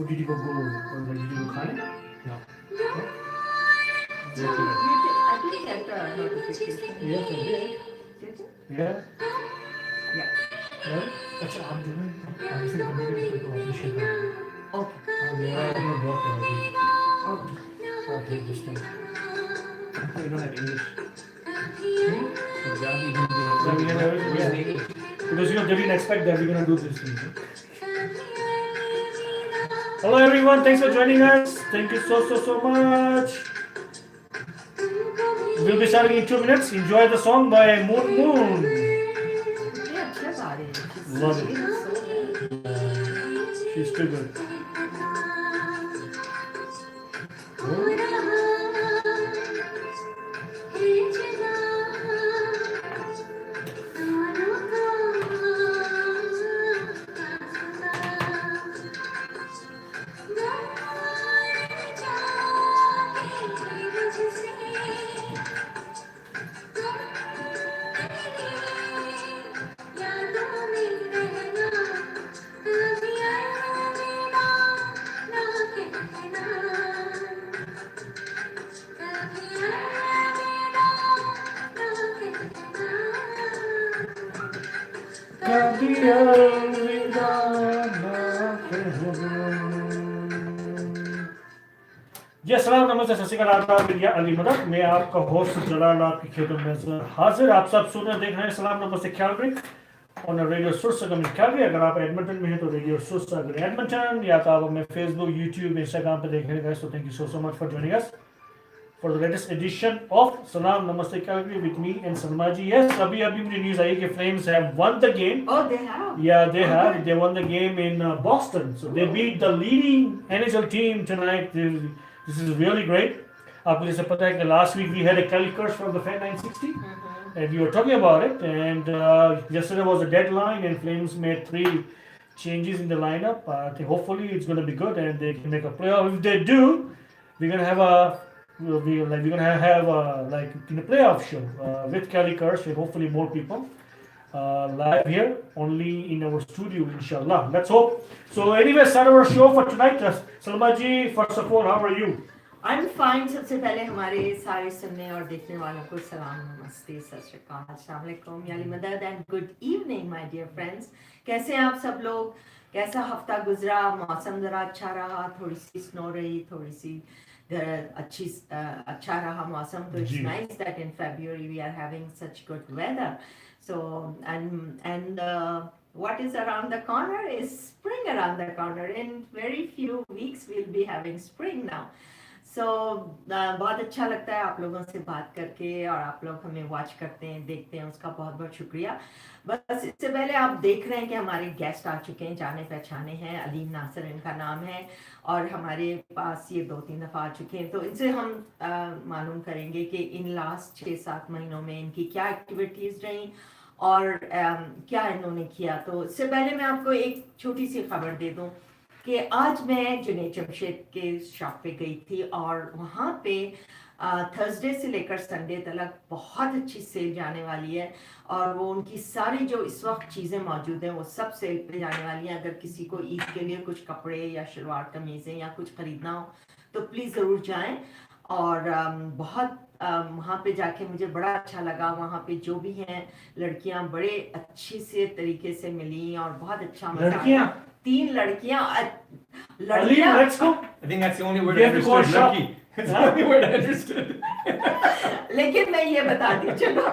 Or did you go or like, did you go खाने? No. No? I didn't get a notification. Yes, I did. Did you? Yeah. Yeah. Well, अच्छा आप जो है आगे से continue करके वापस शेयर करेंगे. Okay. Yeah, I'm gonna block it already. Okay. I'll take this thing. We don't have English. Hmm? Punjabi, Hindi, Yeah, we have everything. Where's Yeah. the English? Because they didn't expect that we're gonna do this thing. Hello everyone, thanks for joining us. Thank you so much. We'll be starting in 2 minutes. Enjoy the song by Moon Moon. ये अच्छा गा रही है. She's Love it. singing so well. She's too good. Yes, सलाम नमस्ते सत श्री अकाल आदाब इंडिया अली मदद मैं आपका होस्ट जलाल आपकी खेतों में हाजिर आप सब सुन देख रहे हैं सलाम नमस्ते कैलगरी ऑन रेडियो सुरसागर में कैलगरी अगर आप एडमिंटन में हैं तो रेडियो सुरसागर एडमिंटन या तो आप हमें फेसबुक यूट्यूब इंस्टाग्राम पे देख रहे हैं so thank you so much for joining us for the latest edition of Salaam Namaste Calgary with me and Salma ji. Yes, अभी मुझे न्यूज़ आई कि Flames have won the game. Oh, they have. Yeah, they have. They won the game in Boston, so they beat the leading NHL team tonight. This is really great. आपको जैसे पता है कि last week we had a Kelly curse from the Fan 960, and we were talking about it. And yesterday was the deadline, and Flames made 3 changes in the lineup. I think hopefully it's going to be good, and they can make a playoff. If they do, we're going to have like in a playoff show with Kelly Kirsch and hopefully more people live here only in our studio, inshallah. Let's hope. So anyway, start our show for tonight. Salma ji, first of all, how are you? I'm fine. सबसे पहले हमारे सारे सुनने और देखने वालों को सलाम नमस्ते सत श्री अकाल अस्सलाम वालेकुम याली मदद and good evening my dear friends. कैसे हैं आप सब लोग? कैसा हफ्ता गुजरा? मौसम जरा अच्छा रहा, थोड़ी सी स्नो रही, थोड़ी सी अच्छा रहा मौसम. तो it's nice that in February we are having such good weather. So and what is around the corner is spring around the corner. In very few weeks we'll be having spring now. So बहुत अच्छा लगता है आप लोगों से बात करके और आप लोग हमें वॉच करते हैं, देखते हैं, उसका बहुत बहुत शुक्रिया. बस इससे पहले आप देख रहे हैं कि हमारे गेस्ट आ चुके हैं, जाने पहचाने हैं. अलीम नासर इनका नाम है और हमारे पास ये 2-3 दफ़ा आ चुके हैं. तो इनसे हम मालूम करेंगे कि इन लास्ट 6-7 महीनों में इनकी क्या एक्टिविटीज़ रहीं और क्या इन्होंने किया. तो इससे पहले मैं आपको एक छोटी सी खबर दे दूं कि आज मैं जुनैद जमशेद के शॉप पे गई थी और वहाँ पे थर्सडे से लेकर संडे तक बहुत अच्छी सेल जाने वाली है और वो उनकी सारी जो इस वक्त चीज़ें मौजूद हैं वो सब सेल पे जाने वाली हैं. अगर किसी को ईद के लिए कुछ कपड़े या शलवार कमीज़ें या कुछ ख़रीदना हो तो प्लीज़ ज़रूर जाएं. और बहुत वहाँ पे जाके मुझे बड़ा अच्छा लगा. वहाँ पे जो भी हैं लड़कियाँ बड़े अच्छे से तरीके से मिली और बहुत अच्छा मजा आया. 3 लड़कियाँ. Let's go. I think that's the only word I understood. Lucky. That's the only word I understood. लेकिन मैं ये बता दी, चलो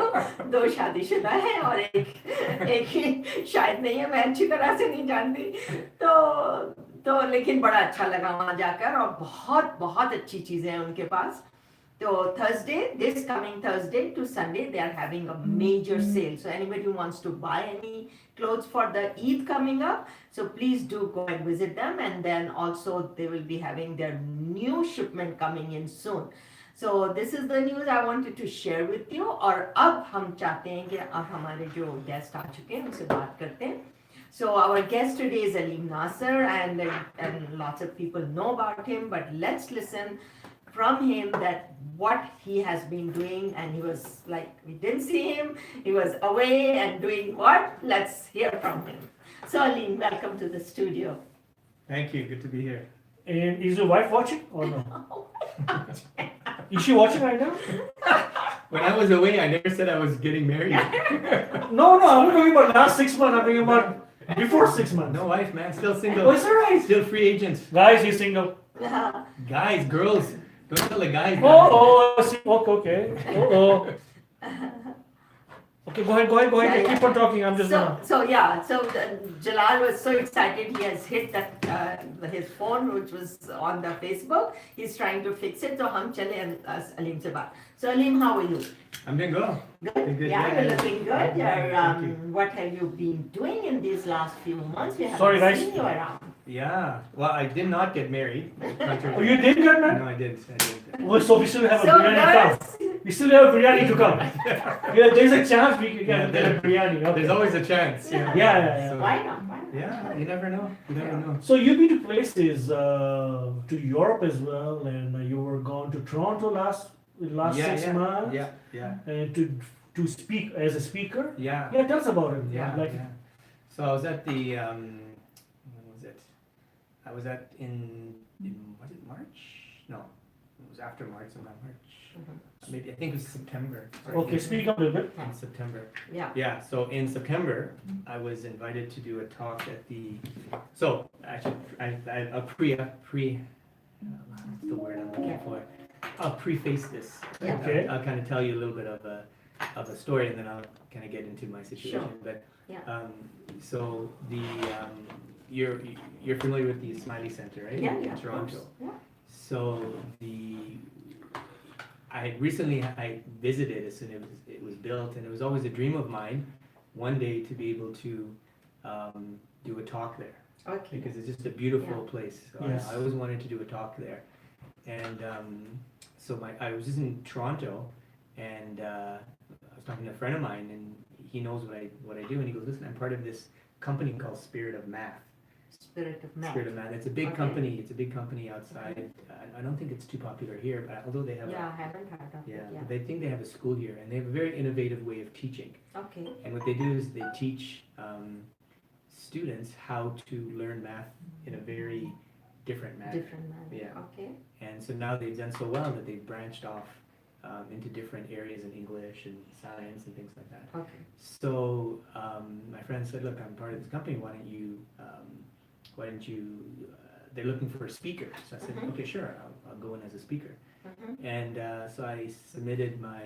2 शादीशुदा हैं और एक ही शायद नहीं है, मैं अच्छी तरह से नहीं जानती. तो लेकिन बड़ा अच्छा लगा वहाँ जाकर और बहुत बहुत अच्छी चीज़ें हैं उनके पास. So this coming Thursday to Sunday, they are having a major sale. So anybody who wants to buy any clothes for the Eid coming up, so please do go and visit them. And then also they will be having their new shipment coming in soon. So this is the news I wanted to share with you. और अब हम चाहते हैं कि अब हमारे जो guest आ चुके हैं उनसे बात करते हैं. So our guest today is Aleem Nasser, and lots of people know about him, but let's listen from him that what he has been doing. And he was like, we didn't see him, he was away and doing what? Let's hear from him. So Aleem, welcome to the studio. Thank you. Good to be here. And is your wife watching or no? Is she watching right now? When I was away, I never said I was getting married. No, no, I'm not talking about last 6 months. I'm talking about before 6 months. No wife, man. Still Oh, single. is that right? Still free agent. Guys, he's single. Guys, girls. Don't tell the guys. Oh, okay. Oh. Okay, go ahead. Yeah, Keep on talking. I'm just gonna. So Jalal was so excited. He has hit that his phone, which was on the Facebook. He's trying to fix it. So hum chale Aleem se baat. So Aleem, how are you? I'm doing good. Good. Doing good, Yeah, yeah. you're looking good. Thank You're, you. what have you been doing in these last few months? We haven't Sorry, guys. seen you around. Yeah. Well, I did not get married. Oh, you did get married? No, I didn't. Oh, so we still have a So biryani to come. girls, We still have a biryani to come. Yeah, there's a chance we can Yeah, get a biryani. Okay. There's always a chance. Yeah. So, why not? Why not? yeah, you never know. You never know. So you've been to places to Europe as well, and you were gone to Toronto last Yeah, 6 yeah, months, Yeah. and to speak as a speaker. Yeah. Yeah, tell us about it. Yeah. Like, yeah. So I was at the when was it? I was at in was it March? No, it was after March, sometime March. Maybe I think it was September. Sorry, okay, speak up a little bit. in September. Yeah. Yeah. So in September, I was invited to do a talk at the. So actually, I'll what's the word I'm looking for? I'll preface this. Yeah. Okay. I'll kind of tell you a little bit of a story, and then I'll kind of get into my situation. Sure. But Yeah. so the you're familiar with the Smiley Center, right? Yeah, In yeah. of Toronto. course. Yeah. So I visited as soon as it was built, and it was always a dream of mine one day to be able to do a talk there, Okay. because it's just a beautiful Yeah. place. So Yes. I always wanted to do a talk there, and so I was just in Toronto, and I was talking to a friend of mine, and he knows what I do, and he goes, "Listen, I'm part of this company called Spirit of Math." Spirit of man. Spirit of Math. It's a big Okay. company. It's a big company outside. I don't think it's too popular here, but although they have Yeah, I haven't heard of yeah, it. Yeah. they think they have a school here, and they have a very innovative way of teaching. Okay. And what they do is they teach students how to learn math in a very different manner. Different man. Yeah. Okay. And so now they've done so well that they've branched off into different areas in English and science and things like that. Okay. So my friend said, "Look, I'm part of this company. Why don't you? They're looking for a speaker." So I said, Mhm. "Okay, sure. I'll go in as a speaker." Mm-hmm. And so I submitted my,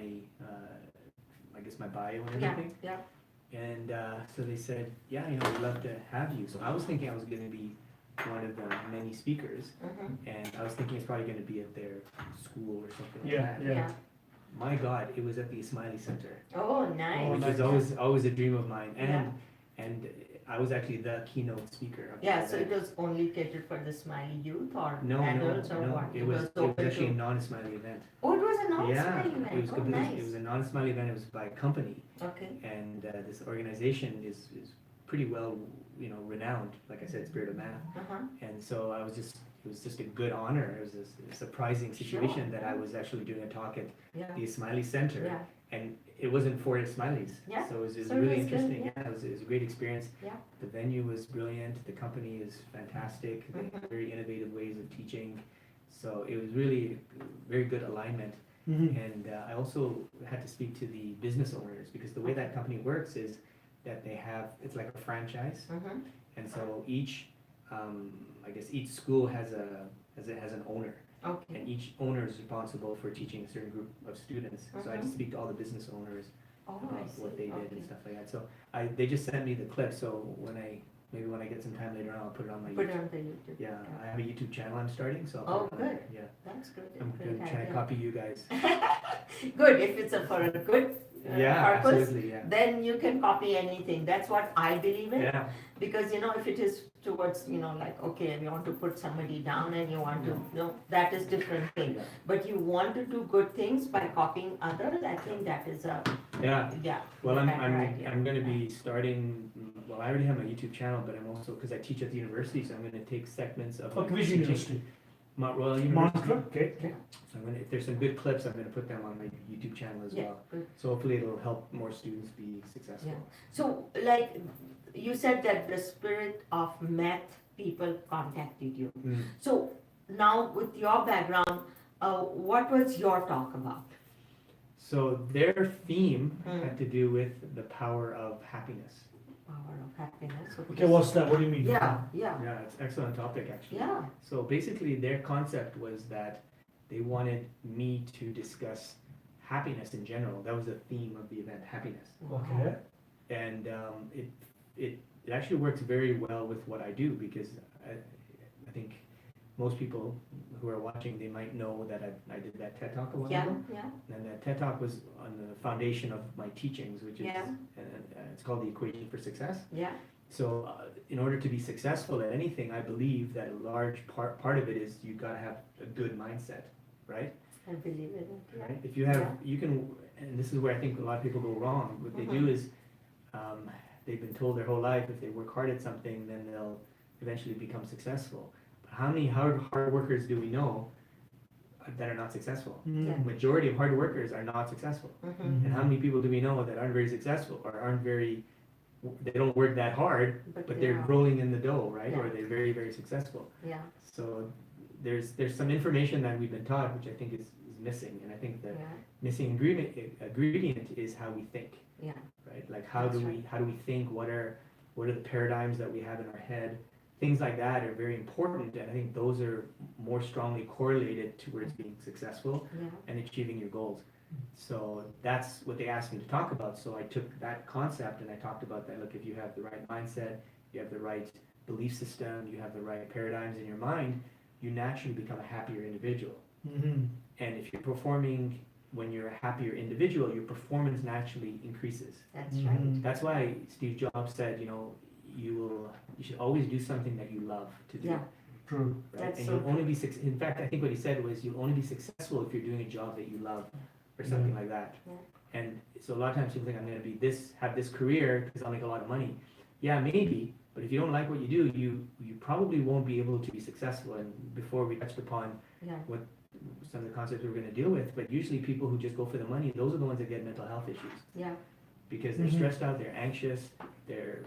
I guess my bio and Yeah. everything. Yeah. And so they said, "Yeah, we'd love to have you." So I was thinking I was going to be one of the many speakers, Mm-hmm. and I was thinking it's probably going to be at their school or something like Yeah, that. yeah. My God, it was at the Smiley Center, Oh, nice. which nice. was always a dream of mine, Yeah. and I was actually the keynote speaker. Of the Yeah, so event. it was only catered for the Smiley youth or No, adults or no, what? it was open actually a to. non-Smiley event. Oh, it was a Yeah, non-Smiley it was event. Oh, completely, it nice. was a non-Smiley event. It was by a company, Okay. and this organization is pretty well, renowned. Like I said, Spirit of Math, Uh-huh. and so it was just a good honor. It was a surprising situation that I was actually doing a talk at Yeah. the Smiley Center, Yeah. and it wasn't for Smileys. Yeah, So it was so it really was good, interesting. yeah. Yeah, it was a great experience. Yeah. The venue was brilliant. The company is fantastic. They have Mhm. very innovative ways of teaching. So it was really very good alignment. Mhm. And I also had to speak to the business owners, because the way that company works is that it's like a franchise. Mm-hmm. And so each school has an owner, Okay. and each owner is responsible for teaching a certain group of students. So I had to Mhm. speak to all the business owners Oh, I about see. what they did Okay. and stuff like that. So they just sent me the clip. So when I get some time later on, I'll put it on my Put it YouTube. on the YouTube. Yeah, I have a YouTube channel I'm starting, so. Oh, I'll put it on good. there. Yeah, That's good. I'm Great trying to idea. copy you guys. Good, if it's for a good Yeah, purpose, absolutely. Yeah. then you can copy anything. That's what I believe in. Yeah. Because, if it is towards, like, okay, you want to put somebody down and you want to, that is different thing. Yeah. But you want to do good things by copying others, I think that is Yeah. yeah. Well, better idea. I'm going to be starting. Well, I already have my YouTube channel, but I'm also, because I teach at the university, so I'm going to take segments of. Okay, which teaching- university? Mount Royal University. Mantra? Okay. So if there's some good clips, I'm going to put them on my YouTube channel as Yeah, well. good. So hopefully it'll help more students be successful. Yeah. So, like, you said that the Spirit of Math people contacted you. Mm. So, now with your background, what was your talk about? So their theme Hmm. had to do with the power of happiness. Power of happiness. Okay, what's that? What do you mean? Yeah, yeah, Yeah, it's an excellent topic actually. yeah. So basically their concept was that they wanted me to discuss happiness in general. That was the theme of the event, happiness. Okay. And it actually works very well with what I do because I think most people who are watching, they might know that I did that TED Talk a while Yeah, ago. yeah, And that TED Talk was on the foundation of my teachings, which is, Yeah. it's called the equation for success. yeah, So in order to be successful at anything, I believe that a large part of it is you gotta have a good mindset, right? I believe in it, yeah. Right? If you have, Yeah. you can, and this is where I think a lot of people go wrong. What they do is, they've been told their whole life if they work hard at something, then they'll eventually become successful. But how many hard workers do we know that are not successful? Mm. Majority of hard workers are not successful. Mhm. And how many people do we know that aren't very successful or aren't very, they don't work that hard, but they're yeah, rolling in the dough, right? Or Yeah. they're very, very successful. yeah, So there's some information that we've been taught, which I think is missing. And I think the yeah, missing ingredient is how we think, yeah, right? Like how That's do we right. how do we think? What are the paradigms that we have in our head? Things like that are very important, and I think those are more strongly correlated towards being successful yeah, and achieving your goals. So that's what they asked me to talk about. So I took that concept and I talked about that. Look, if you have the right mindset, you have the right belief system, you have the right paradigms in your mind, you naturally become a happier individual. Mm-hmm. And if you're performing when you're a happier individual, your performance naturally increases. that's Mhm. right. That's why Steve Jobs said, you should always do something that you love to do. Yeah. True. Right? That's And so you'll only be in fact, I think what he said was you'll only be successful if you're doing a job that you love or something Yeah. like that. Yeah. And so a lot of times people think I'm going to be have this career because I'll make a lot of money. Yeah, maybe, but if you don't like what you do, you probably won't be able to be successful. And before we touched upon Yeah, some of the concepts we're going to deal with, but usually people who just go for the money, those are the ones that get mental health issues yeah, because they're Mhm. stressed out, they're anxious, they're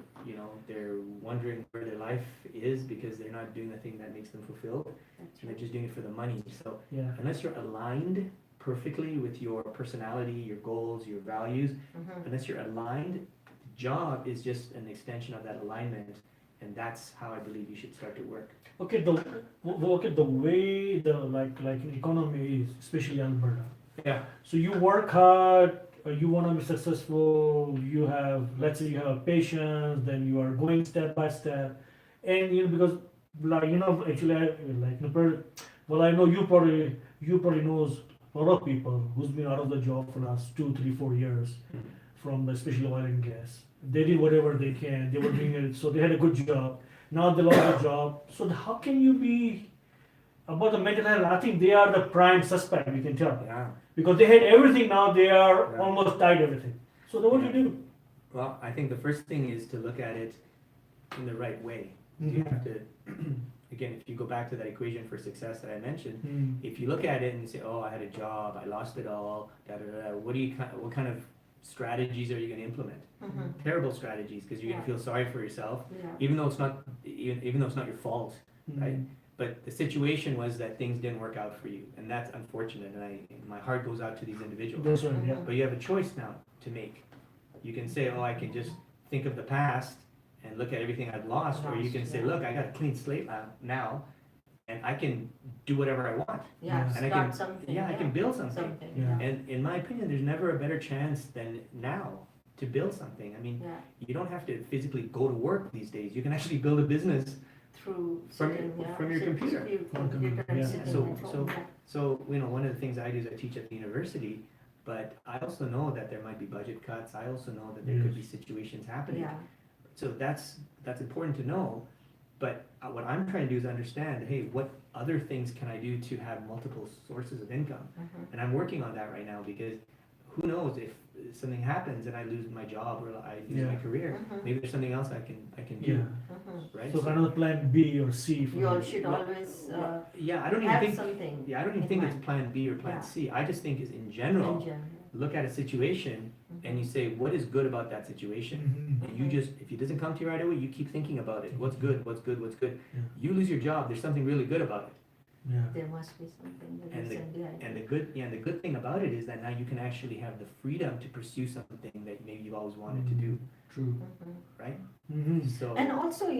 wondering where their life is because they're not doing the thing that makes them fulfilled, that's and they're right. just doing it for the money. So Yeah. unless you're aligned perfectly with your personality, your goals, your values, Mhm. unless you're aligned, the job is just an extension of that alignment, and that's how I believe you should start to work. Okay, the way the like economy is, especially Alberta. Yeah. So you work hard, you want to be successful. You have, let's say, you have patience. Then you are going step by step, and because actually, well, I know you probably knows a lot of people who's been out of the job for the last 2, 3, 4 years from especially oil and gas. They did whatever they can. They were doing it, so they had a good job. Now they lost their job. So how can you be about the mental health? I think they are the prime suspect. We can tell Yeah. because they had everything. Now they are Yeah. almost tied everything. So then what do you do? Well, I think the first thing is to look at it in the right way. You Mhm. have to, again, if you go back to that equation for success that I mentioned, Mm. if you look at it and you say, "Oh, I had a job, I lost it all," da da da, what kind of strategies are you going to implement? Mhm. Terrible strategies, because you're going Yeah. to feel sorry for yourself, Yeah, even though it's not, even though it's not your fault. Right. Mm. But the situation was that things didn't work out for you, and that's unfortunate. And my heart goes out to these individuals. That's right. Yeah. But you have a choice now to make. You can say, "Oh, I can just think of the past and look at everything I've lost," or you can say, "Look, I got a clean slate now, and I can do whatever I want. yeah, And I start can- something. I can build something." Something, Yeah. yeah, And in my opinion, there's never a better chance than now to build something. I mean, yeah, you don't have to physically go to work these days. You can actually build a business. through From sitting, yeah. from your computer. From computer, and yeah. sitting So- at home, so- yeah. So, one of the things I do is I teach at the university, but I also know that there might be budget cuts. I also know that there could be situations happening. Yeah, So that's important to know. But what I'm trying to do is understand, hey, what other things can I do to have multiple sources of income? mhm, And I'm working on that right now because who knows if something happens and I lose my job or I lose my Yeah. career, mhm, maybe there's something else I can do, Yeah. mhm. right? So kind of plan B or C. For You all you. should Well, always Yeah, I don't even have think. something Yeah, I don't even in think it's mind. plan B or plan Yeah. C. I just think is in in general, general. look at a situation and you say, what is good about that situation? Mhm. And you just, if it doesn't come to you right away, you keep thinking about it. What's good, what's good, what's good. Yeah. You lose your job, there's something really good about it. Yeah. There must be something, the And reason behind And it. the good thing about it is that now you can actually have the freedom to pursue something that maybe you've always wanted to do, True. Mhm. right? Mm-hmm. So And also,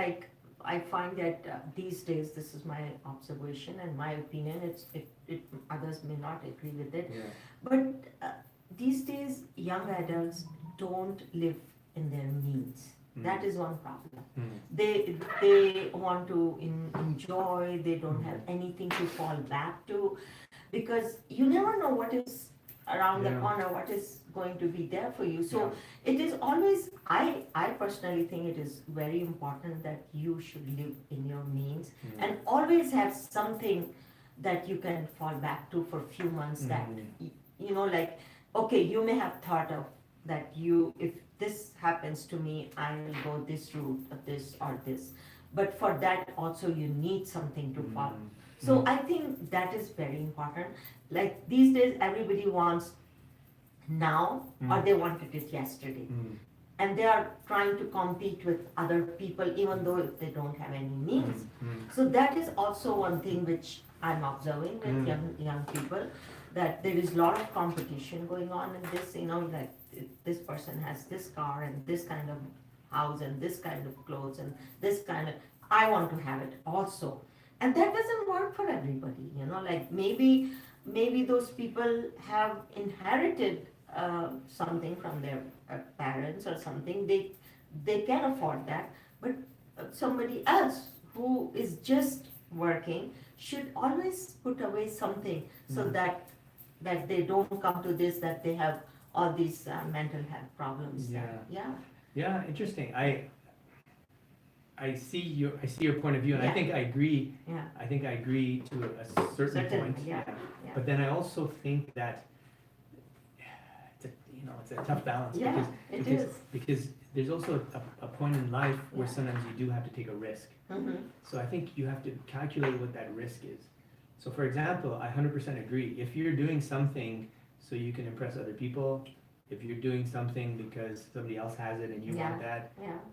like, I find that these days, this is my observation and my opinion, others may not agree with it, yeah, but these days, young adults don't live in their means. That is one problem. Mm. They want to enjoy, they don't have anything to fall back to, because you never know what is around the Yeah. corner, what is going to be there for you. So it is always, I personally think it is very important that you should live in your means and always have something that you can fall back to for a few months that, like, okay, you may have thought of that if this happens to me, I will go this route or this or this. But for that also you need something to follow. So I think that is very important. Like these days everybody wants now or they wanted it yesterday. And they are trying to compete with other people even though they don't have any means. So that is also one thing which I'm observing with young people, that there is a lot of competition going on in this, like this person has this car and this kind of house and this kind of clothes and this kind of, I want to have it also. And that doesn't work for everybody, like maybe those people have inherited something from their parents or something, they can afford that, but somebody else who is just working should always put away something so that they don't come to this, that they have all these mental health problems. Yeah, interesting. I see your point of view, and I Yeah. think I agree. Yeah. I think I agree to a certain point. Yeah. But then I also think that it's a tough balance. Yeah, Because there's also a point in life where sometimes you do have to take a risk. Mm-hmm. So I think you have to calculate what that risk is. So for example, I 100% agree. If you're doing something so you can impress other people, if you're doing something because somebody else has it and you want that,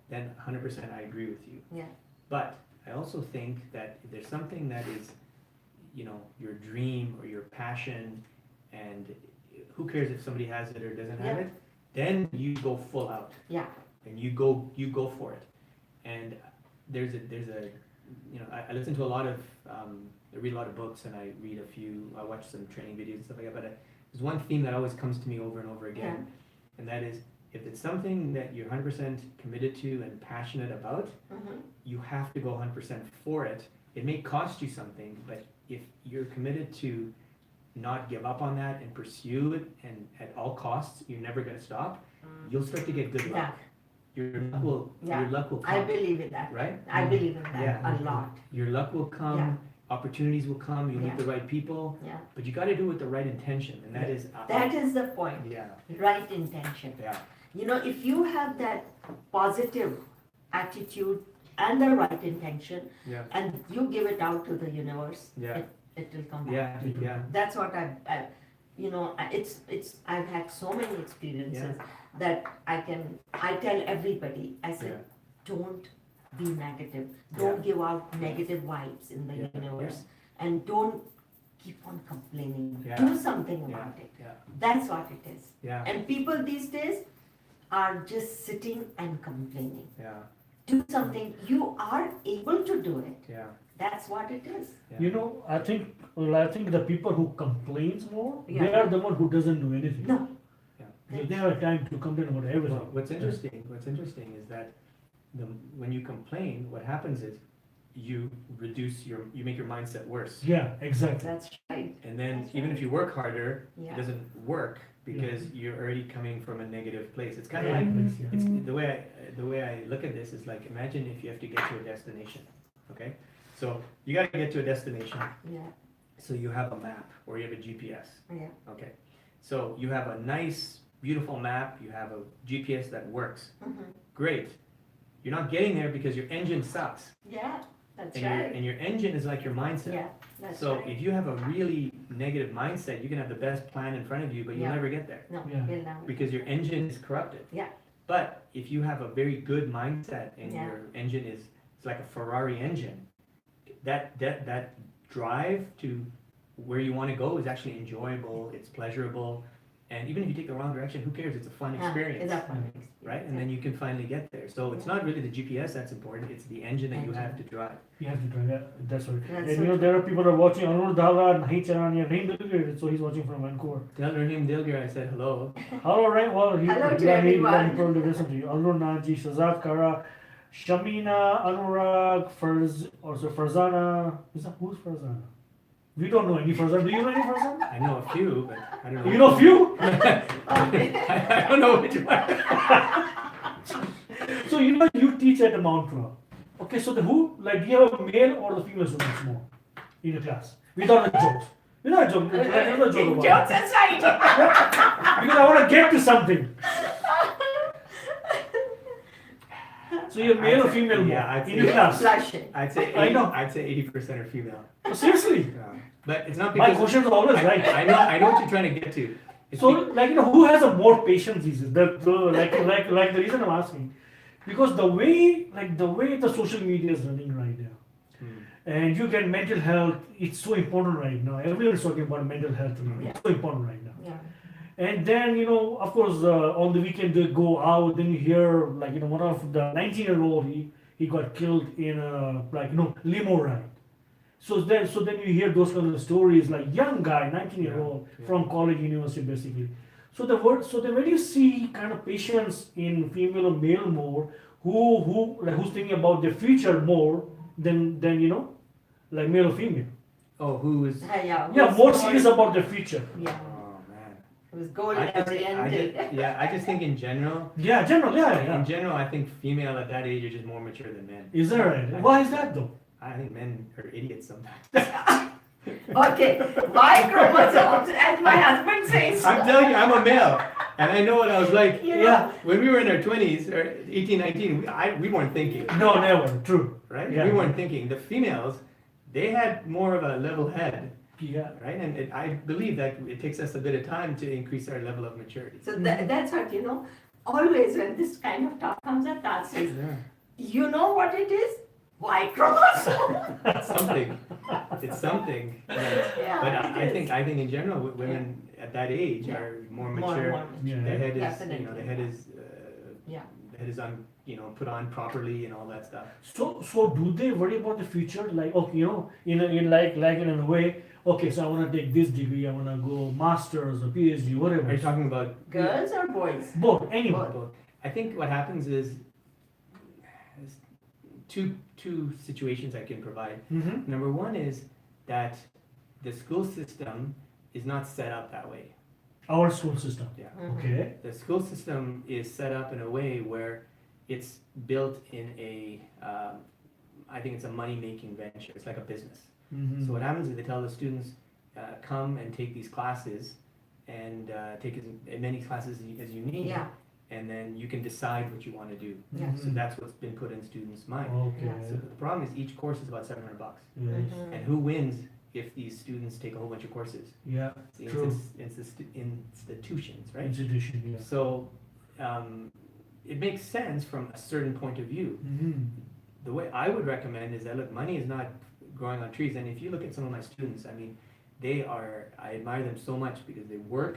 then 100% I agree with you. Yeah. But I also think that if there's something that is, your dream or your passion, and who cares if somebody has it or doesn't have it, then you go full out. Yeah. And you go for it. And there's a I listen to a lot of I read a lot of books, and I watch some training videos and stuff like that, but there's one theme that always comes to me over and over again, and that is, if it's something that you're 100% committed to and passionate about, you have to go 100% for it. It may cost you something, but if you're committed to not give up on that and pursue it, and at all costs, you're never going to stop, you'll start to get good luck. Your luck will come. I believe in that. Right? I believe in that a lot. Your luck will come, opportunities will come, you'll meet the right people, but you gotta do it with the right intention, and that is... That is the point. Yeah. Right intention. Yeah. If you have that positive attitude and the right intention, and you give it out to the universe, it will come back to you. Yeah. That's what I've had so many experiences that I tell everybody, I said, don't be negative. Don't give out negative vibes in the universe. And don't keep on complaining. Do something about it. That's what it is. And people these days are just sitting and complaining. Do something. You are able to do it. That's what it is. I think the people who complains more, they are the one who doesn't do anything. No. They have time to complain about everything. Well, what's interesting is that when you complain, what happens is you make your mindset worse. Yeah, exactly. That's right. And then even if you work harder, it doesn't work because you're already coming from a negative place. It's kind of like the way I look at this is like, imagine if you have to get to a destination. Okay, so you got to get to a destination. Yeah. So you have a map or you have a GPS. Yeah. Okay, so you have a nice, beautiful map. You have a GPS that works. Great. You're not getting there because your engine sucks. Yeah, that's And right. your engine is like your mindset. Yeah, that's So right. if you have a really negative mindset, you can have the best plan in front of you, but you'll never get there No, Yeah. you'll never. because your engine is corrupted. Yeah. But if you have a very good mindset and Yeah. your engine it's like a Ferrari engine, that drive to where you want to go is actually enjoyable, it's pleasurable, and even if you take the wrong direction, who cares? It's a fun experience. It's a fun experience. Right? And then you can finally get there. So it's not really the GPS that's important, it's the engine that you have to drive. You have to try that. That's right. That's And so you know, true. there are people that are watching. Anur Dhala, Nahi Charania, Nahi Dilgir, so he's watching from Vancouver. Tell Rahim Dilgir I said hello. Hello, right? Well, Hello to he everyone. probably listen to you. Anur Naji, Shazad Kara, Shamina, Anurag, Farzana. Who's Farzana? We don't know any Farzana. Do you know any Farzana? I know a few, but I don't know. You know a few? I don't know which one. So you know you teach at the Mount Club. Okay, so the who, like, do you have a male or the female students more in the class? Without a joke. You know a joke. Like, there's no joke about Jokes it. aside. Because I want to get to something. So you're male or female more Yeah, I'd in say- your class? Flushing. I'd say I know. 80% are female. Oh, seriously? But it's not My because questions are always right. I know what you're trying to get to. It's So, like, you know, who has a more patience these days? Like the reason I'm asking, because the way the social media is running right now, and you get mental health, it's so important right now. Everyone is talking about mental health now. It's so important right now. Yeah. And then, you know, of course, on the weekend they go out, then you hear, like, you know, one of the 19-year-old, he got killed in a, like, you know, limo ride. So then you hear those kind of stories, like young guy, 19-year-old Yeah. from college, university, basically. So then when you see kind of patients in female or male more, who's thinking about their future more than you know, like male or female. Oh, who is? Yeah. Yeah, who's more serious about their future. Yeah. Oh man. It was goal I just, oriented. I just think in general, Yeah, in general, I think female at that age are just more mature than men. Is that right? Why is that though? I think men are idiots sometimes. Okay, my chromosomes, as my husband says. I'm telling you, I'm a male, and I know what I was like. You know, Yeah. When we were in our 20s or 18, 19, we weren't thinking, No, never. True. right? Yeah. We weren't thinking. The females, they had more of a level head, Yeah. right? And I believe that it takes us a bit of time to increase our level of maturity. So that's what, you know, always when this kind of talk comes up, Dad says, Yeah. you know what it is? Y chromosome. It's something. It's something. But Yeah, I it think is. in general, women at that age Yeah. are more More mature. and more. Yeah. The head is, Definitely. the head is, Yeah. the head is on, put on properly and all that stuff. So do they worry about the future? Like, okay, you know, in a way, okay, so I want to take this degree, I want to go masters or PhD, whatever. Are you talking about Girls or boys? Both, anyone. both? I think what happens is two situations I can provide. Mm-hmm. Number one is that the school system is not set up that way. Our school system. Yeah. Okay. The school system is set up in a way where it's built in a, I think it's a money-making venture. It's like a business. Mm-hmm. So what happens is they tell the students, come and take these classes and take as many classes as you need. Yeah. And then you can decide what you want to do. Yeah. So that's what's been put in students' mind. Okay. Yeah. So the problem is each course is about $700. Yes. Mhm. And who wins if these students take a whole bunch of courses? Yeah. The True. institutions, right? Institution. Yeah. So it makes sense from a certain point of view. Mm-hmm. The way I would recommend is that, look, money is not growing on trees. And if you look at some of my students, I mean, I admire them so much because they work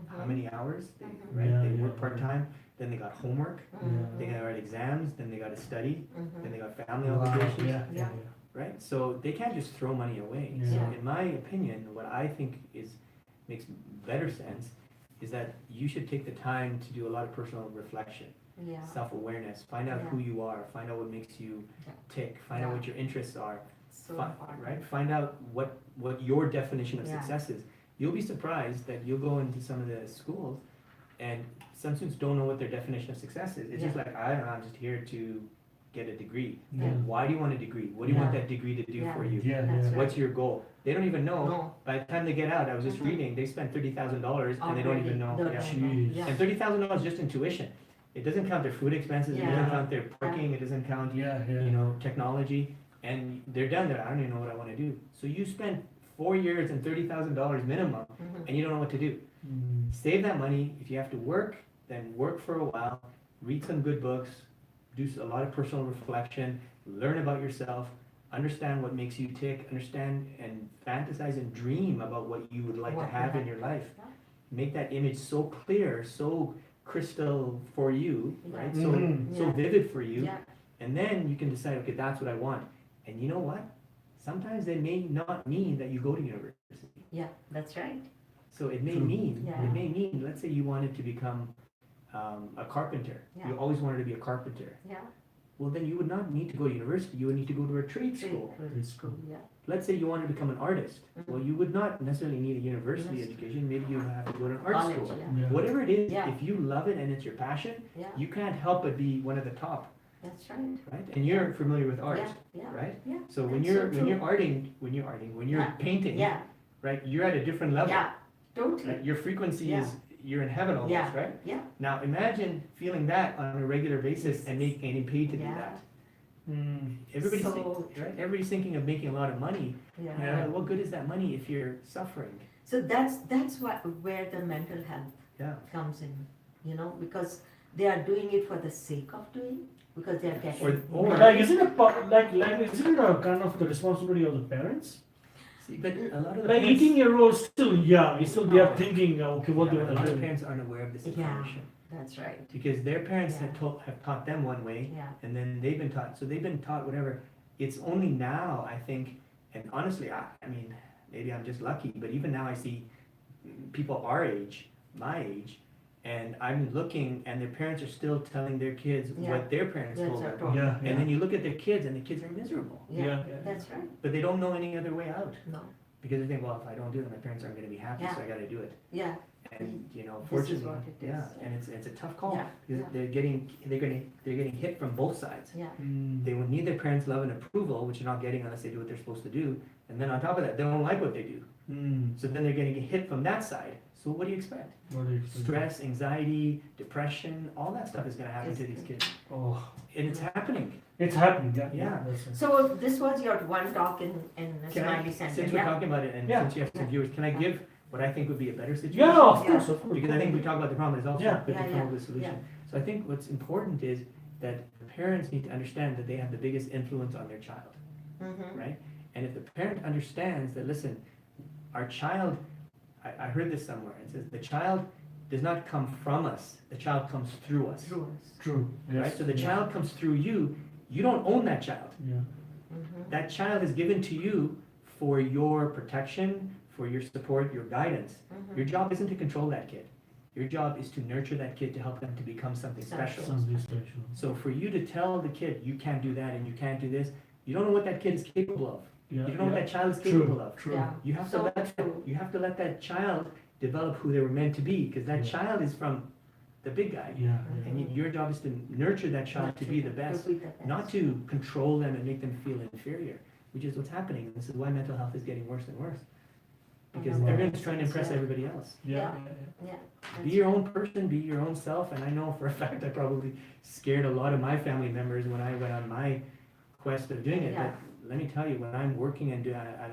how many hours, right? Yeah, They yeah. work part-time, then they got homework, Mhm. they gotta write exams, then they gotta study, Mhm. then they got family Wow. obligations, Yeah. Yeah. right? So they can't just throw money away. Yeah. So Yeah. in my opinion, what I think makes better sense is that you should take the time to do a lot of personal reflection, Yeah. self-awareness, find out Yeah. who you are, find out what makes you Yeah. tick, find out Yeah. what your interests are, So Fi- important. right? Find out what your definition of Yeah. success is. You'll be surprised that you'll go into some of the schools and some students don't know what their definition of success is. It's just like, I don't know, I'm just here to get a degree. Yeah. Why do you want a degree? What do you want Yeah. that degree to do Yeah. for you? Yeah. That's Yeah. right. What's your goal? They don't even know. No. By the time they get out, I was just Mhm. reading, they spent $30,000 and they don't Already. even know. Don't Yeah. know. Jeez. Yeah. And $30,000 just in tuition. It doesn't count their food expenses, it Yeah. doesn't count their parking, it doesn't count Yeah. Yeah. technology, and they're done there. I don't even know what I want to do. So you spend 4 years and $30,000 minimum, Mhm. and you don't know what to do. Mm. Save that money. If you have to work, then work for a while. Read some good books. Do a lot of personal reflection. Learn about yourself. understand what makes you tick, understand and fantasize and dream about what you would like What to you have in have. your life. Yeah. Make that image so clear, so crystal for you, right? So Mhm. so Yeah. vivid for you, Yeah, and then you can decide, okay, that's what I want. And you know what? Sometimes they may not mean that you go to university. yeah, that's right. So it may True. mean, Yeah. it may mean, let's say you wanted to become a carpenter. Yeah. You always wanted to be a carpenter. Yeah. Well, then you would not need to go to university. You would need to go to a trade school. Trade school, yeah. Let's say you wanted to become an artist. Mhm. Well, you would not necessarily need a university Yes. education. Maybe you have to go to an art College, school. yeah. Yeah. Whatever it is, Yeah. if you love it and it's your passion, Yeah, you can't help but be one of the top, that's right. right? And you're familiar with art, Yeah, yeah, right? yeah. So when That's you're so when you're true. arting, when you're Yeah. painting, Yeah, right? You're at a different level. yeah, totally. Right? Your frequency Yeah. is you're in heaven almost, Yeah. right? Yeah. Now imagine feeling that on a regular basis and getting paid to do Yeah. that. Mm. Everybody's So right? Everybody's thinking of making a lot of money. Yeah. Yeah. What good is that money if you're suffering? So that's what where the mental health Yeah. comes in, you know, because they are doing it for the sake of doing, because they are getting. Or- Like, isn't it isn't it a kind of the responsibility of the parents? See, but a lot of the Like parents, 18-year-olds still young, still they are thinking, okay, what yeah, they but a want lot to of do. parents aren't aware of this Yeah. information That's right. because their parents Yeah. have taught them one way, Yeah. and then they've been taught. So they've been taught whatever. It's only now I think, and honestly, I mean, maybe I'm just lucky, but even now I see people our age, my age, and I'm looking, and their parents are still telling their kids Yeah. what their parents That's told our them. problem. Yeah, And then you look at their kids, and the kids are miserable, Yeah, Yeah. that's right. but they don't know any other way out No. because they think, well, if I don't do it, my parents aren't going to be happy, so Yeah. I got to do it. Yeah. And you know, This is fortunately, what it is. yeah, and it's a tough call Yeah, because yeah. they're getting hit from both sides. Yeah. Mm. They will need their parents' love and approval, which they're not getting unless they do what they're supposed to do. And then on top of that, they don't like what they do. Mm. So then they're going to get hit from that side. So what do you expect? What do you think? Stress, anxiety, depression, all that stuff is going to happen to these kids. Oh, And it's happening. it's happening. Yeah. Yeah. That's it. So this was your one talk in Can I, Smiley Center, since we're yeah? talking about it and Yeah. since you have some viewers, can I give what I think would be a better situation? Yeah, of Yeah. course, of course. Because I think we talk about the problem, it's also Yeah. good to Yeah, come up yeah, with a solution. So I think what's important is that the parents need to understand that they have the biggest influence on their child, Mm-hmm. right? And if the parent understands that, listen, our child, I heard this somewhere, it says the child does not come from us, the child comes through us, True. True. Yes. right? So the Yeah. child comes through you don't own that child. Yeah. Mm-hmm. That child is given to you for your protection, for your support, your guidance. Mm-hmm. Your job isn't to control that kid. Your job is to nurture that kid to help them to become something special. Something special. So for you to tell the kid, you can't do that and you can't do this, you don't know what that kid is capable of. Yeah. You don't know what yeah. that child is capable True. of. True. Yeah. You have to So let true. you have to let that child develop who they were meant to be, because that Yeah. child is from the big guy. Yeah. And your job is to nurture that child to be the best, not to control them and make them feel inferior, which is what's happening. This is why mental health is getting worse and worse. Because Mhm. everyone's trying to impress Yeah. everybody else. Yeah. Yeah. yeah. Yeah. Be your own person, be your own self, and I know for a fact I probably scared a lot of my family members when I went on my quest of doing it. Yeah. But let me tell you, when I'm working and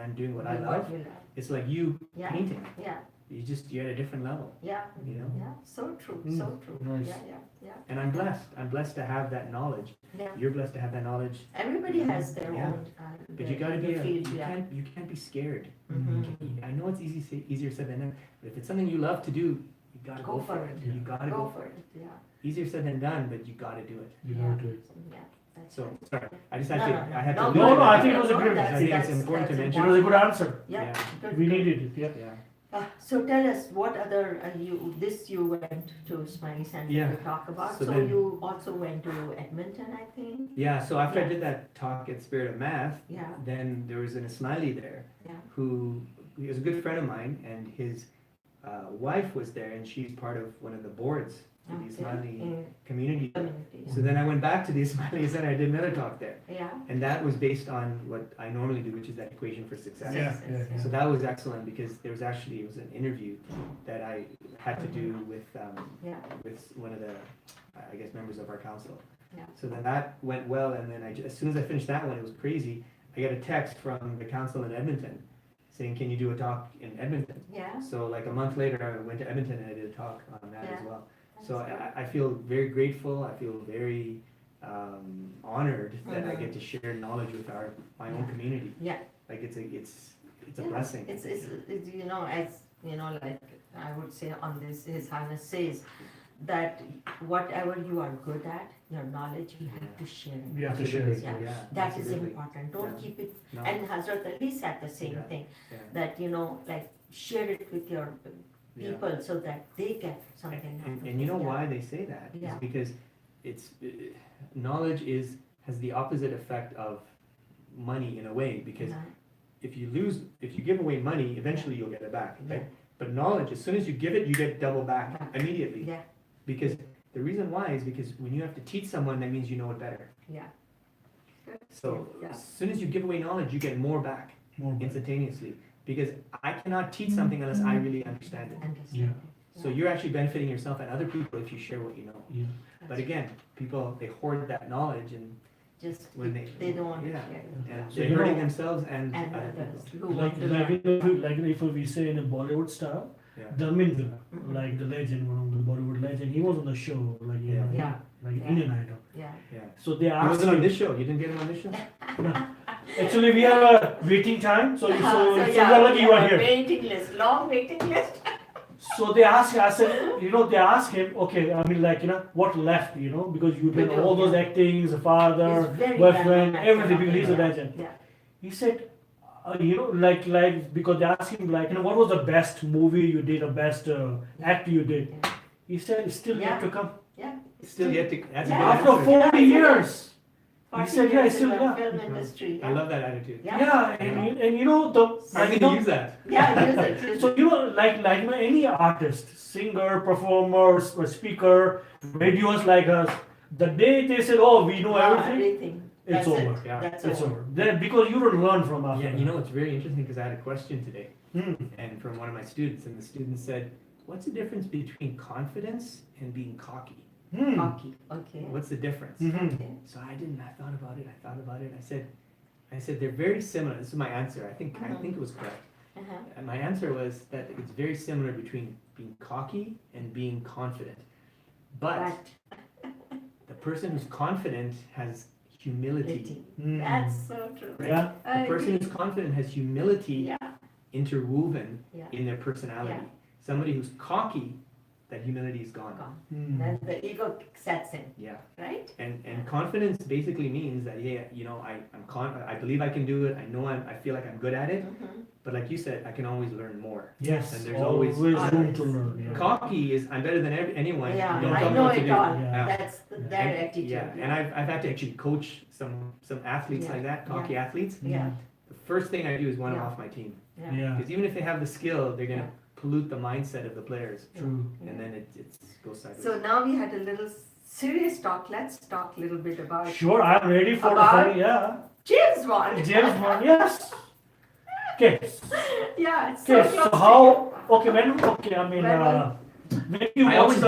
I'm doing what I Do love, you love. it's like you Yeah. painting. Yeah. You're at a different level, Yeah. you know. Yeah. So true. Mm. So true. Nice. Yeah. Yeah. Yeah. And I'm blessed. I'm blessed to have that knowledge. Yeah. You're blessed to have that knowledge. Everybody has their Yeah. own. But you gotta be. their field, yeah. You can't be scared. Mhm. I know it's easier said than done. But if it's something you love to do, you gotta go for it. Yeah. You gotta Go for it. Yeah. Easier said than done, but you gotta do it. You Yeah. know, do it. Yeah. That's So right. sorry, I just had No, to. no, no. I had No, to. No, no, I think it was a No, great. that's- I think it's that's- important to that's mention. It was a good answer. Yeah. Yeah. Good, We good. needed it. Yeah. Yeah. So tell us, what other, you went to Smiley Center Yeah. to talk about, So so then- you also went to Edmonton, I think? Yeah. So after I Yeah. did that talk at Spirit of Math, Yeah, then there was an Ismaili there yeah, who he was a good friend of mine, and his wife was there, and she's part of one of the boards for the okay, Ismaili in community. communities, So then I went back to the Ismaili Center. I did another talk there, yeah. and that was based on what I normally do, which is that equation for success. Yeah, yeah, yeah. So that was excellent because there was actually, it was an interview that I had to do with Yeah, one of the, I guess, members of our council. Yeah. So then that went well, and then as soon as I finished that one, it was crazy. I got a text from the council in Edmonton saying, "Can you do a talk in Edmonton?" yeah. So like a month later, I went to Edmonton and I did a talk on that as Yeah. well. that's So good. I feel very grateful. I feel very honored that I get to share knowledge with my own community. Yeah. Like it's a blessing. It's as like I would say on this, His Highness says that whatever you are good at, your knowledge, you have to share it. You have to share it. Yeah. That is important. Don't keep it. No. And Hazrat Ali said the same thing, that like share it with your people so that they get something. And you know why they say that? It's because knowledge has the opposite effect of money in a way, because if you give away money, eventually you'll get it back, right? But knowledge, as soon as you give it, you get double back immediately. Yeah. Because the reason why is because when you have to teach someone, that means you know it better. Yeah. So as soon as you give away knowledge, you get more back instantaneously. Because I cannot teach something unless I really understand it. Yeah. So you're actually benefiting yourself and other people if you share what you know. Yeah. But again, people, they hoard that knowledge and just when they don't want to share it. and So they're you hurting know- themselves and And other others people. who want to learn. Like if we say in a Bollywood style, Yeah. Dharmendra, like the legend, one of the Bollywood legend, he was on the show, like Yeah. like Yeah. Indian Idol. Yeah. Yeah. So they He asked wasn't on him. this show. You didn't get him on this show? Actually, we have a waiting time, so you're lucky you are here. Waiting list, long waiting list. So they asked, I said, they asked him, okay, I mean, like, what left, because you did all those actings, father, He's very boyfriend, well-known everything, because he's a actor. legend. Yeah. He said, like, because they asked him, like, what was the best movie you did, or best actor you did? Yeah. He said, it's still yet to come. Yeah. Still yet to. That's a good After answer. 40 years. He 40 said, years it's still, in the yeah. film industry. I love that attitude. Yeah, and the, I'm like, going to use that. Yeah, use it. so like any artist, singer, performer, speaker, radios like us, the day they said, oh, we know everything, it's That's over. it. Yeah. That's It's all. over. Then, because you don't learn from after Yeah, that. it's very interesting because I had a question today, Hmm. and from one of my students, and the student said, "What's the difference between confidence and being cocky? Hmm. Hockey. Okay. What's the difference?" Mhm. Okay. So I thought about it. I said they're very similar. This is my answer. I think it was correct. Uh-huh. And my answer was that it's very similar between being cocky and being confident. But the person who's confident has humility. Hmm. That's so true. Right? Yeah. The person who's confident has humility Yeah. interwoven Yeah. in their personality. Yeah. Somebody who's cocky, that humility is gone. Gone. Hmm. Then the ego sets in, Yeah. right? And confidence basically means that I believe I can do it. I feel like I'm good at it. Mhm. But like you said, I can always learn more. Yes, And there's always always- room to learn. Yeah. Cocky is I'm better than anyone. Yeah, Don't I tell me know what to it do. all. Yeah. That's their attitude. Yeah, and I've had to actually coach some athletes Yeah. like that, cocky athletes. Yeah. The first thing I do is want them Yeah. off my team. Yeah. Yeah, Because even if they have the skill, they're gonna Yeah. pollute the mindset of the players, true. and then it goes sideways. So now we had a little serious talk. Let's talk a little bit about Sure, I'm ready for the About- fun. Yeah. James Bond. James Bond, yes. Okay. Yeah, it's so Okay, close so to how, I mean, When- when you I watch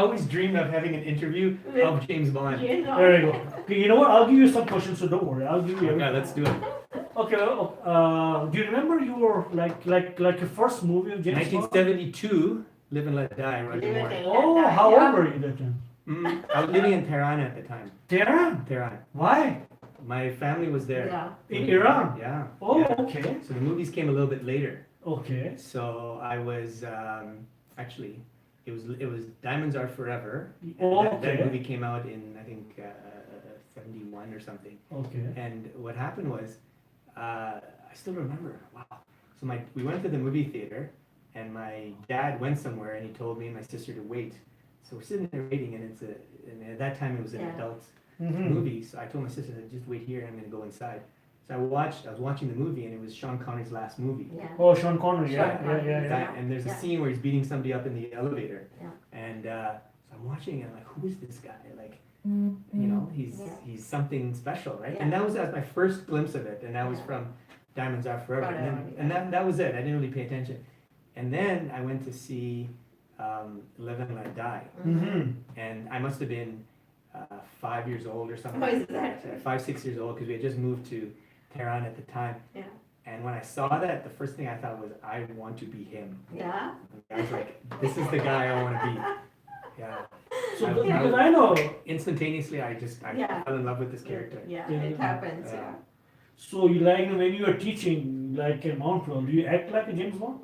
always dreamed of having an interview With- of James Bond. you. know. there you go. Okay, you know what, I'll give you some questions, so don't worry, I'll give you Okay, everything. let's do it. Okay, do you remember your, like your first movie of James Bond? 1972, Live and Let Die, Roger Live and Moore. Let Oh, Die, how yeah. old were you that time? I was living in Tehran at the time. Tehran? Tehran. Why? My family was there. Yeah. In Iran? Yeah. Oh, yeah. okay, So the movies came a little bit later. okay. So I was actually it was Diamonds Are Forever. Oh, That okay. movie came out in I think 71 or something. Okay. And what happened was I still remember. Wow. So we went to the movie theater, and my dad went somewhere, and he told me and my sister to wait. So we're sitting there waiting, and and at that time it was an Yeah. adult Mhm. movie. So I told my sister, just wait here, I'm gonna go inside. So I was watching the movie, and it was Sean Connery's last movie. Yeah. Oh, Sean Connery, Sean yeah, Connery, yeah. That- and there's a Yeah. scene where he's beating somebody up in the elevator. Yeah. And so I'm watching, and I'm like, who is this guy? Like, he's Yeah. he's something special, right? Yeah. And that was my first glimpse of it, and that was Yeah. from Diamonds Are Forever. And, Forever, then, and that was it. I didn't really pay attention. And then I went to see Live and Let Die, Mm-hmm. and I must have been 5 years old or something. Oh, is that? 5, 6 years old, because we had just moved to Tehran at the time. Yeah. And when I saw that, the first thing I thought was, I want to be him. Yeah. I was like, this is the guy I want to be. Yeah. So I- because I know, Instantaneously, I Yeah. fell in love with this character. Yeah, Yeah. it happens, Yeah. yeah. so you like when you are teaching like in Mount Royal, do you act like a James Bond?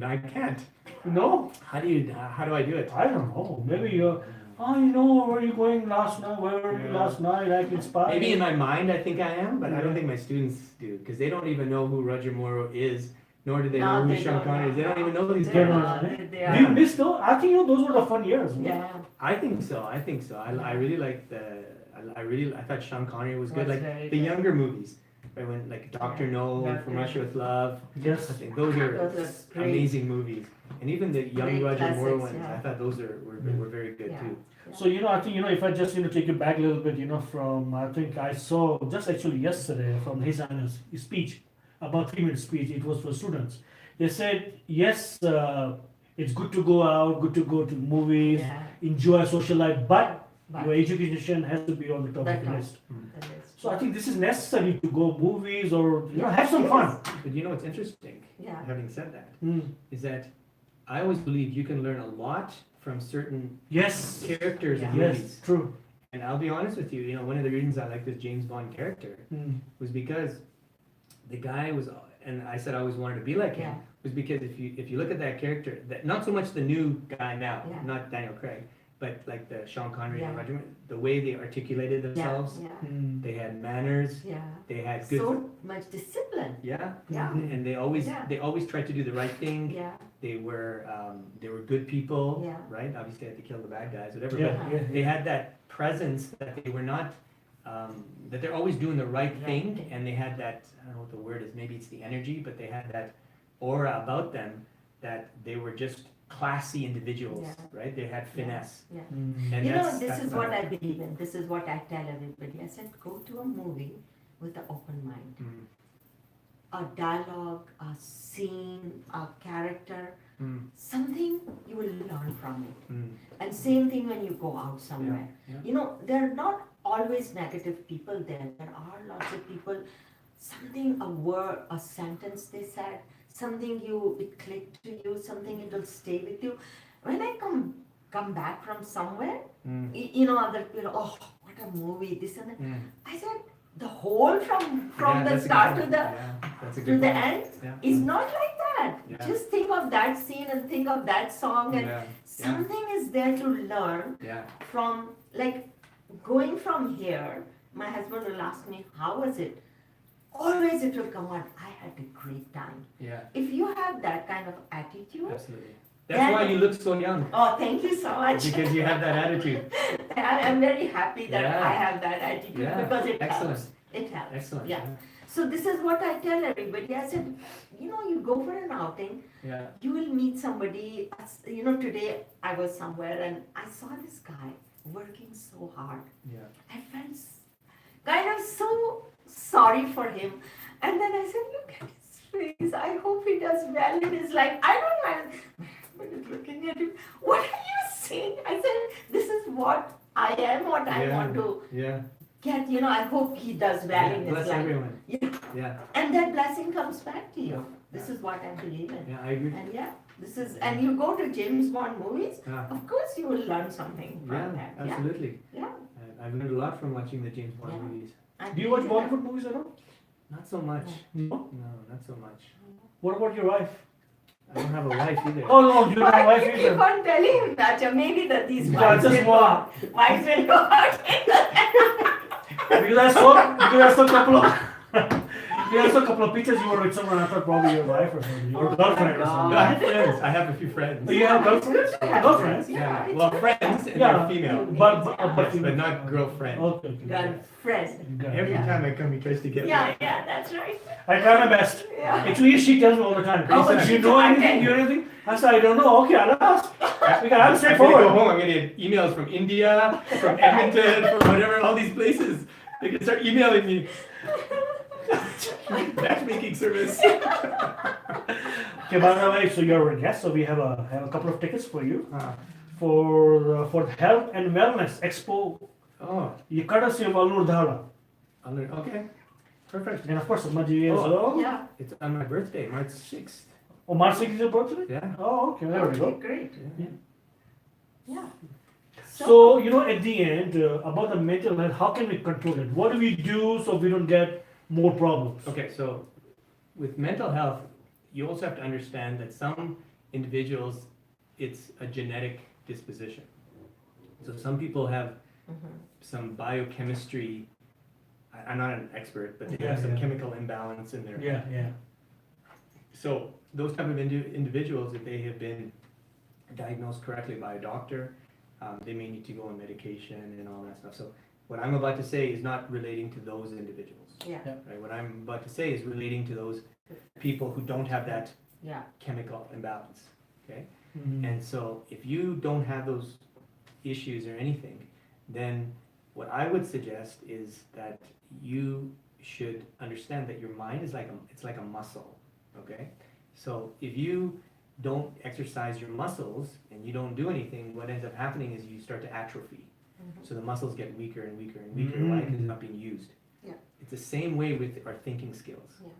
No, I can't. No, How do I do it? I don't know. Maybe you're. Oh, you know where you going last night? Where were you Yeah. last night? Like inspired. Maybe in my mind, I think I am, but I Yeah. don't think my students do, because they don't even know who Roger Moore is, nor do they No, know who they Sean don't Connery is. They know. don't even know these They don't guys. know. They Do you are, miss though? I think those were the fun years. Man. yeah. I think so. I think so. I really like I thought Sean Connery was good. Was Like very the good. younger movies, right? When like Doctor Yeah. No, Yeah, From yeah. Russia with Love. Yes. I think those are Those are great. amazing movies. And even the young Great Roger Moore classics, ones, yeah. I thought those were very good Yeah. too. So I think if I just take you back a little bit, from I think I saw just actually yesterday from his Highness his speech, about 3 minute speech. It was for students. They said yes, it's good to go out, good to go to movies, Yeah. enjoy social life, but But your education has to be on the top That of the top. list. that is So I true. think this is necessary to go movies or have some fun. But you know what's interesting, Yeah, having said that, Mm. is that I always believe you can learn a lot from certain Yes. characters in Yeah. movies. Yes. True. And I'll be honest with you, one of the reasons I like this James Bond character Mm. was because the guy was, and I said I always wanted to be like him, yeah, was because if you look at that character, that not so much the new guy now, Yeah. not Daniel Craig, but like the Sean Connery and Yeah. Roger, Moore, the way they articulated yeah, themselves, yeah, Mm. they had manners, yeah. they had good, So much discipline, yeah, yeah, Mhm. and Yeah. they always tried to do the right thing. yeah, They were good people, Yeah. right? Obviously, they had to kill the bad guys, whatever. Yeah. But Yeah. they had that presence that they were not, that they're always doing the right Right thing, thing. and they had that. I don't know what the word is. Maybe it's the energy, but they had that aura about them that they were just classy individuals, Yeah. right? They had finesse, yeah. Mm. and You know, that's, this that's is what what I believe in. This is what I tell everybody. I said, go to a movie with an open mind. Mm, A dialogue, a scene, a character, mm, something you will learn from it. mm, And same thing when you go out somewhere. yeah. There are not always negative people there. There are lots of people, something, a word, a sentence they said, something it clicked to you, something it will stay with you. When I come back from somewhere, Mm, other people, oh, what a movie, this and that. mm. I said, the whole from Yeah, the that's a start good to point. the Yeah, that's a to good the point. end Yeah. is not like that. Yeah. Just think of that scene and think of that song, and Yeah, something is there to learn yeah, from, like, going from here. My husband will ask me, how was it? Always it will come on, I had a great time. yeah, If you have that kind of attitude, absolutely. That's why you look so young, oh, thank you so much. because you have that attitude. I'm very happy that Yeah. I have that attitude, Yeah, because it excellent. helps. It helps. Excellent. Yeah. So this is what I tell everybody. I said, you go for an outing, Yeah. you will meet somebody. Today I was somewhere and I saw this guy working so hard. Yeah. I felt kind of so sorry for him. And then I said, look at his face. I hope he does well in his life. I don't mind. My husband is looking at him. What are you saying? I said, this is what I am, what I Yeah. want to Yeah. get. I hope he does well in his Bless life. everyone. Yeah. Yeah. And that blessing comes back to you. This is what I believe in. Yeah, I agree. And and you go to James Bond movies, Yeah. of course you will learn something from Yeah, that. absolutely. Yeah. I've learned a lot from watching the James Bond Yeah. movies. And Do you watch Bollywood movies at all? Not so much. No. No, not so much. What about your wife? I don't have a wife either. Oh no, you don't have a Why wife do you keep either. on telling him that? Maybe that these Yeah, wives just will go one. out. Wives will go out. Because I saw a couple of pictures you were with someone. I thought probably your wife or something, or Oh girlfriend my or No, something. I have friends. I have a few friends. Do you have girlfriends? Girlfriends? Yeah. it's Well, friends and Yeah. they're female. But not girlfriend. Okay. Girlfriend. Every Yeah. time I come, he tries to get me. Yeah, that's right. I try my best. Yeah. Actually, she tells me all the time. Oh, Do you she know tried anything? it. Do you know anything? I said, I don't know. Okay, I'll ask. Because I'm I'm gonna go straightforward. home. I'm gonna get emails from India, from Edmonton, from whatever, all these places. They can start emailing me. Matchmaking service. Okay, by the way, so you're a guest, so we have a couple of tickets for you Ah. for the Health and Wellness Expo. Oh, You courtesy of Alur Dhala. okay. Perfect. And of course, Maji as Oh. well. Yeah. It's on my birthday, March 6th. Oh, March 6th is your birthday? Yeah. Oh, okay, there we Okay, go. great. Yeah. Yeah. So, at the end, about the mental health, how can we control it? What do we do so we don't get more problems? Okay, so with mental health, you also have to understand that some individuals, it's a genetic disposition. So some people have some biochemistry. I'm not an expert, but they have some chemical imbalance in their. Yeah. So those type of individuals, if they have been diagnosed correctly by a doctor, they may need to go on medication and all that stuff. So what I'm about to say is not relating to those individuals. Yeah. Right? What I'm about to say is relating to those people who don't have that Yeah. chemical imbalance. Okay? Mhm. And so if you don't have those issues or anything, then what I would suggest is that you should understand that your mind is it's like a muscle. Okay? So if you don't exercise your muscles and you don't do anything, what ends up happening is you start to atrophy. So the muscles get weaker and weaker and weaker. Why? Because they're not being used. Yeah. It's the same way with our thinking skills. Yeah.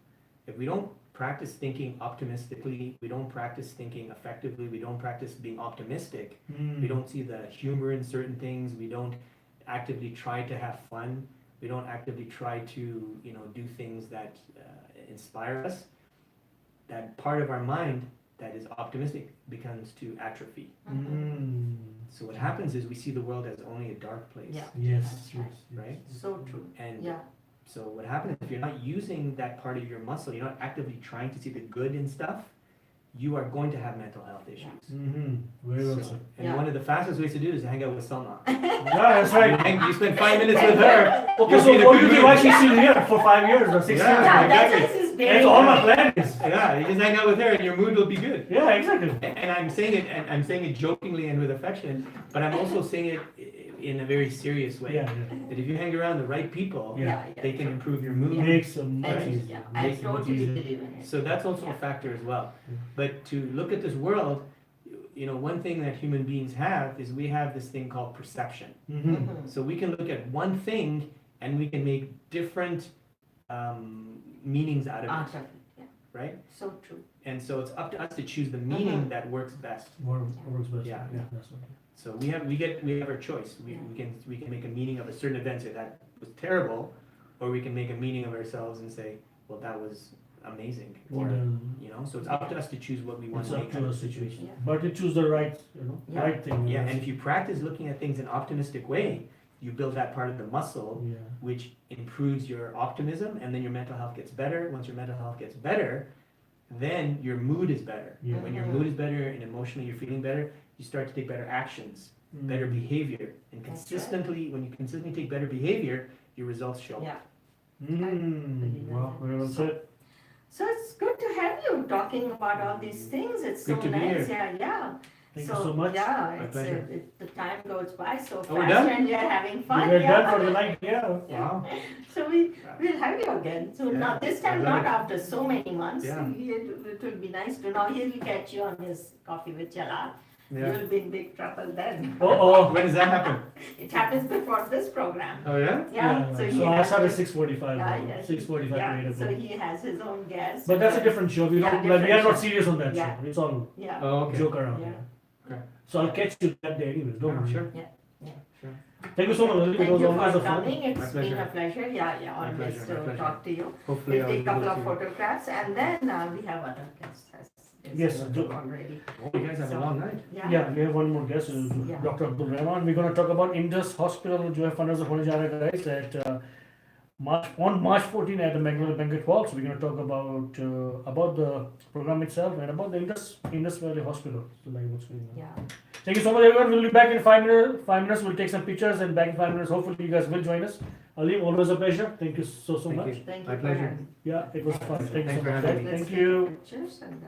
If we don't practice thinking optimistically, we don't practice thinking effectively, we don't practice being optimistic, we don't see the humor in certain things, we don't actively try to have fun, we don't actively try to do things that inspire us, that part of our mind that is optimistic becomes to atrophy. So what happens is we see the world as only a dark place. Yeah. Yes. Right? So true. And Yeah. so what happens if you're not using that part of your muscle, you're not actively trying to see the good in stuff, you are going to have mental health issues. Very well So- said. and Yeah. one of the fastest ways to do it is to hang out with Salma. Yeah, that's right. You spend 5 minutes with her. Okay, you'll so be in a what good do you think mood. why she's still here for 5 years or 6 Yeah. years? Yeah, exactly. that's his That's all my plan is. Yeah, you just hang out with her and your mood will be good. Yeah, exactly. And I'm saying it jokingly and with affection, but I'm also saying it in a very serious way. Yeah. That if you hang around the right people, Yeah. they can improve your mood. Makes a much Right. easier. Yeah, I Makes it much totally easier. believe in it. So that's also a factor as well. But to look at this world, one thing that human beings have is we have this thing called perception. So we can look at one thing and we can make different meanings out of it, Awesome. Yeah. right? So true. And so it's up to us to choose the meaning that works best. Works best. Yeah. That's right. So we have our choice. We can make a meaning of a certain event, say that was terrible, or we can make a meaning of ourselves and say, well, that was amazing. Or, so it's up to us to choose what we want It's to up make to out of us the to choose. situation. Yeah. But to choose the right, Yeah. right thing. Yeah, and if you practice looking at things in an optimistic way, you build that part of the muscle, Yeah. which improves your optimism, and then your mental health gets better. Once your mental health gets better, then your mood is better. Yeah. When your mood is better and emotionally you're feeling better, you start to take better actions, better behavior, and That's when you consistently take better behavior, your results show. Yeah. Well, very well said. So it's good to have you talking about all these things. It's so Good to be nice. here. Yeah. Thank you so much. Yeah, My it's, pleasure. the time goes by so fast, Oh, we're done? and we are having fun. We're yeah. done for the night. Yeah. Wow. So we'll have you again. So Yeah. now this time I love not after so many months. Yeah. It will be nice to know. He'll catch you on his coffee with Jalal. Yeah. You'll be in big trouble then. Oh. When does that happen? It happens before this program. Oh yeah? Yeah. So he So I has started to- 6:45. Yeah, yes. 6:45 Yeah, to 8 so o'clock. he has his own guests. But that's a different show. We Yeah, don't. We are different not show. serious on that Yeah. show. It's all Yeah. Oh okay. joke around. Yeah. Okay. So I'll catch you that day anyways. Don't worry. Sure. Thank you so much. It Thank was you always for a fun. coming. It's My been pleasure. a pleasure. Yeah, My always pleasure, my to pleasure. talk to you. Hopefully We'll I'll take be a couple able of to. photographs, and then we have other guests. Yes, already. Oh, you guys have a long night. Yeah, we have one more guest, Yeah. Dr. Abdul Rahman. We're going to talk about Indus Hospital, जो है funders होने जा रहा है guys at March 14 at the Magnolia Banquet Hall. So we're going to talk about the program itself and about the Indus Valley Hospital. So like what's going on. Yeah. Thank you so much, everyone. We'll be back in 5 minutes. 5 minutes. We'll take some pictures, and back in 5 minutes, hopefully you guys will join us. Aleem, always a pleasure. Thank you so Thank much. you. Thank My you. pleasure. For Yeah, it was fun. Thank you Thanks so for much. having me. Let's Thank take you. Pictures and